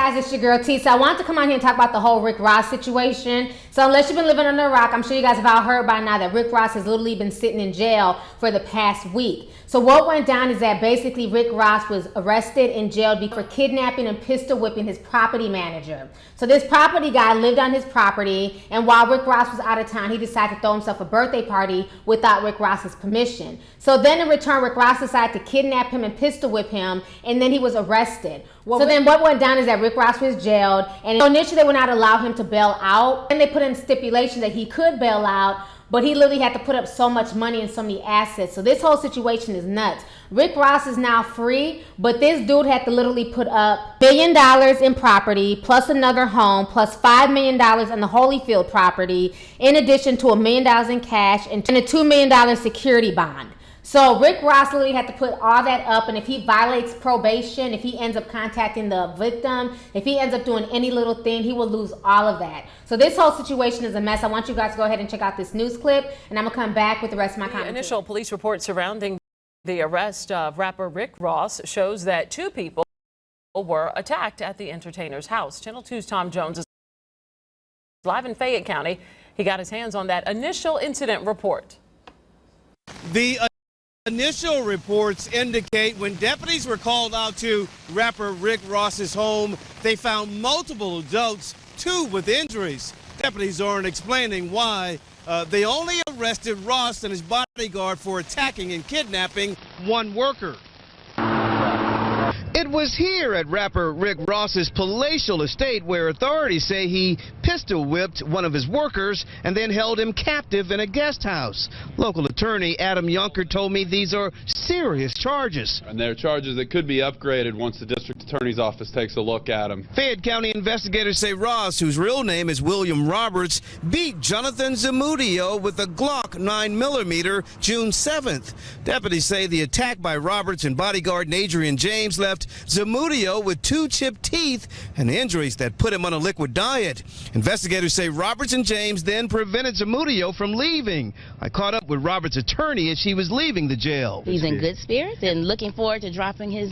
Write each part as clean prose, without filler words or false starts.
guys, it's your girl T. So I wanted to come on here and talk about the whole Rick Ross situation. So unless you've been living under a rock, I'm sure you guys have all heard by now that Rick Ross has literally been sitting in jail for the past week. So what went down is that basically Rick Ross was arrested and jailed for kidnapping and pistol whipping his property manager. So this property guy lived on his property, and while Rick Ross was out of town, he decided to throw himself a birthday party without Rick Ross's permission. So then in return, Rick Ross decided to kidnap him and pistol whip him, and then he was arrested. So then what went down is that Rick Ross was jailed, and initially they would not allow him to bail out. And they put in stipulation that he could bail out, but he literally had to put up so much money and so many assets. So this whole situation is nuts. Rick Ross is now free, but this dude had to literally put up $1 billion in property, plus another home, plus $5 million in the Holyfield property, in addition to $1 million in cash and a $2 million security bond. So Rick Ross literally had to put all that up, and if he violates probation, if he ends up contacting the victim, if he ends up doing any little thing, he will lose all of that. So this whole situation is a mess. I want you guys to go ahead and check out this news clip, and I'm going to come back with the rest of my commentary. Initial police report surrounding the arrest of rapper Rick Ross shows that 2 people were attacked at the entertainer's house. Channel 2's Tom Jones is live in Fayette County. He got his hands on that initial incident report. The initial reports indicate when deputies were called out to rapper Rick Ross's home, they found multiple adults, 2 with injuries. Deputies aren't explaining why. They only arrested Ross and his bodyguard for attacking and kidnapping 1 worker. It was here at rapper Rick Ross's palatial estate where authorities say he pistol whipped one of his workers and then held him captive in a guest house. Local attorney Adam Yunker told me these are serious charges. And they're charges that could be upgraded once the district attorney's office takes a look at them. Fayette County investigators say Ross, whose real name is William Roberts, beat Jonathan Zamudio with a Glock 9mm June 7th. Deputies say the attack by Roberts and bodyguard Adrian James left Zamudio with 2 chipped teeth and injuries that put him on a liquid diet. Investigators say Roberts and James then prevented Zamudio from leaving. I caught up with Roberts' attorney as she was leaving the jail. He's in good spirits and looking forward to dropping his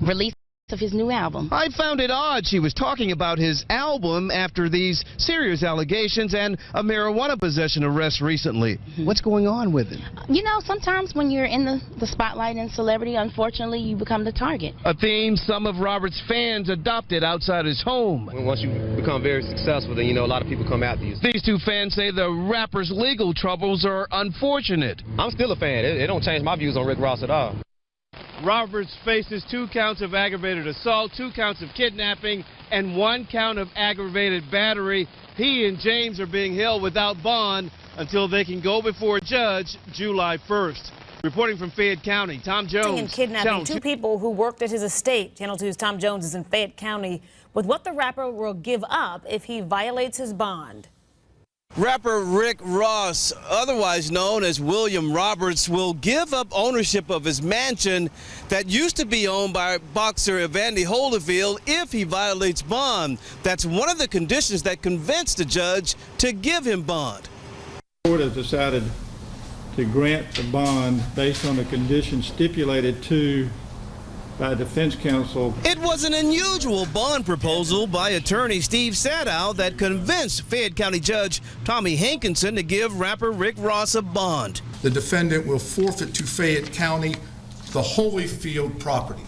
release of his new album. I found it odd she was talking about his album after these serious allegations and a marijuana possession arrest recently. What's going on with it? You know, sometimes when you're in the spotlight and celebrity, unfortunately, you become the target. A theme some of Roberts' fans adopted outside his home. Once you become very successful, then, you know, a lot of people come after you. These 2 fans say the rapper's legal troubles are unfortunate. I'm still a fan. It don't change my views on Rick Ross at all. Roberts faces 2 counts of aggravated assault, 2 counts of kidnapping, and 1 count of aggravated battery. He and James are being held without bond until they can go before a judge July 1st. Reporting from Fayette County, Tom Jones. And kidnapping 2 people who worked at his estate. Channel 2's Tom Jones is in Fayette County with what the rapper will give up if he violates his bond. Rapper Rick Ross, otherwise known as William Roberts, will give up ownership of his mansion that used to be owned by boxer Evander Holyfield if he violates bond. That's one of the conditions that convinced the judge to give him bond. The court has decided to grant the bond based on the conditions stipulated to by defense counsel. It was an unusual bond proposal by attorney Steve Sadow that convinced Fayette County Judge Tommy Hankinson to give rapper Rick Ross a bond. The defendant will forfeit to Fayette County the Holyfield property,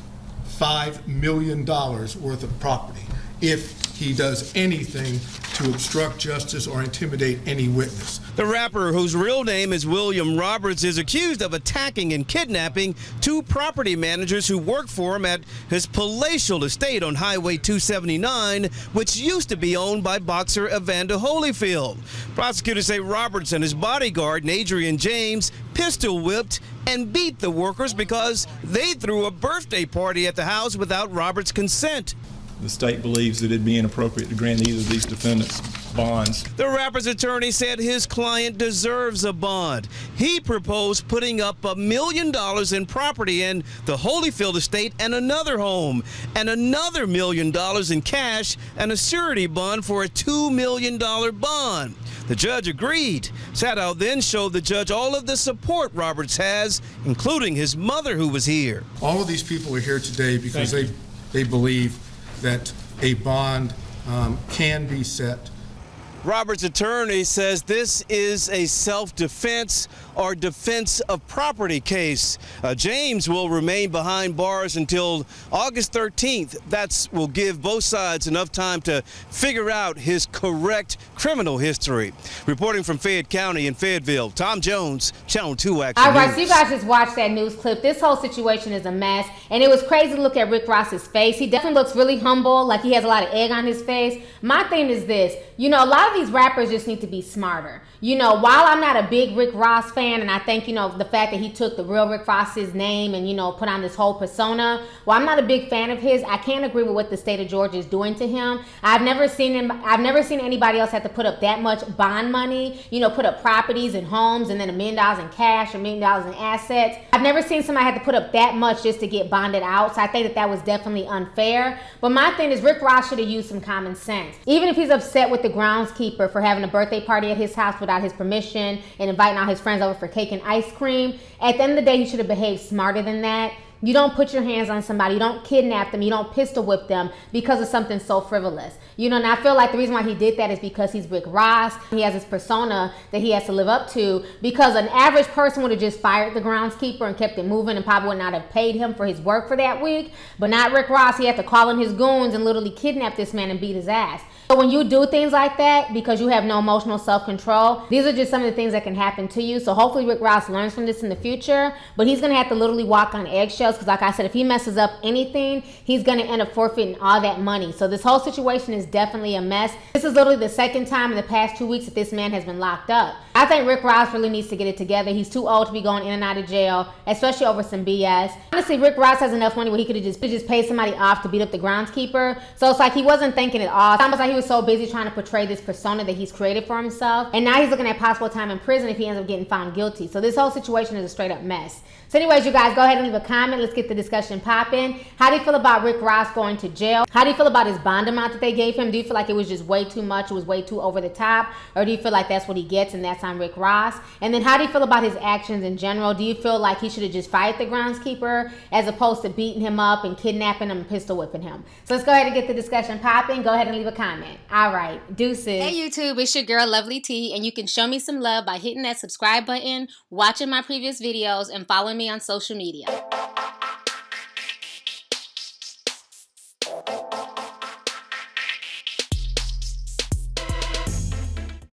$5 million worth of property, if he does anything to obstruct justice or intimidate any witness. The rapper, whose real name is William Roberts, is accused of attacking and kidnapping 2 property managers who worked for him at his palatial estate on Highway 279, which used to be owned by boxer Evander Holyfield. Prosecutors say Roberts and his bodyguard, Adrian James, pistol whipped and beat the workers because they threw a birthday party at the house without Roberts' consent. The state believes that it'd be inappropriate to grant either of these defendants bonds. The rapper's attorney said his client deserves a bond. He proposed putting up $1 million in property in the Holyfield estate and another home, and another $1 million in cash and a surety bond for a $2 million bond. The judge agreed. Sadow then showed the judge all of the support Roberts has, including his mother who was here. All of these people are here today because they believe that a bond can be set. Roberts' attorney says this is a self-defense or defense of property case. James will remain behind bars until August 13th. That will give both sides enough time to figure out his correct criminal history. Reporting from Fayette County in Fayetteville, Tom Jones, Channel 2 Action All right, News. so you guys just watched that news clip. This whole situation is a mess, and it was crazy to look at Rick Ross's face. He definitely looks really humble, like he has a lot of egg on his face. My thing is this, you know, a lot of these rappers just need to be smarter. You know, while I'm not a big Rick Ross fan, and I think, you know, the fact that he took the real Rick Ross's name and, you know, put on this whole persona, well, I'm not a big fan of his. I can't agree with what the state of Georgia is doing to him. I've never seen anybody else have to put up that much bond money, you know, put up properties and homes and then $1 million in cash, $1 million in assets. I've never seen somebody have to put up that much just to get bonded out. So I think that was definitely unfair. But my thing is, Rick Ross should have used some common sense. Even if he's upset with the groundskeeper for having a birthday party at his house without his permission and inviting all his friends over for cake and ice cream, at the end of the day, he should have behaved smarter than that. You don't put your hands on somebody, you don't kidnap them, you don't pistol whip them because of something so frivolous. You know, and I feel like the reason why he did that is because he's Rick Ross. He has this persona that he has to live up to, because an average person would have just fired the groundskeeper and kept it moving and probably would not have paid him for his work for that week. But not Rick Ross. He had to call in his goons and literally kidnap this man and beat his ass. So when you do things like that because you have no emotional self-control, these are just some of the things that can happen to you. So hopefully Rick Ross learns from this in the future, but he's going to have to literally walk on eggshells because, like I said, if he messes up anything, he's going to end up forfeiting all that money. So this whole situation is definitely a mess. This is literally the second time in the past 2 weeks that this man has been locked up. I think Rick Ross really needs to get it together. He's too old to be going in and out of jail, especially over some BS. Honestly, Rick Ross has enough money where he could have just paid somebody off to beat up the groundskeeper. So it's like he wasn't thinking it all. It's almost like he was so busy trying to portray this persona that he's created for himself. And now he's looking at possible time in prison if he ends up getting found guilty. So this whole situation is a straight up mess. So anyways, you guys, go ahead and leave a comment. Let's get the discussion popping. How do you feel about Rick Ross going to jail? How do you feel about his bond amount that they gave him? Do you feel like it was just way too much? It was way too over the top? Or do you feel like that's what he gets and that's on Rick Ross? And then how do you feel about his actions in general? Do you feel like he should have just fired the groundskeeper as opposed to beating him up and kidnapping him and pistol whipping him? So let's go ahead and get the discussion popping. Go ahead and leave a comment. All right, deuces. Hey YouTube, it's your girl Lovelyti, and you can show me some love by hitting that subscribe button, watching my previous videos, and following me on social media.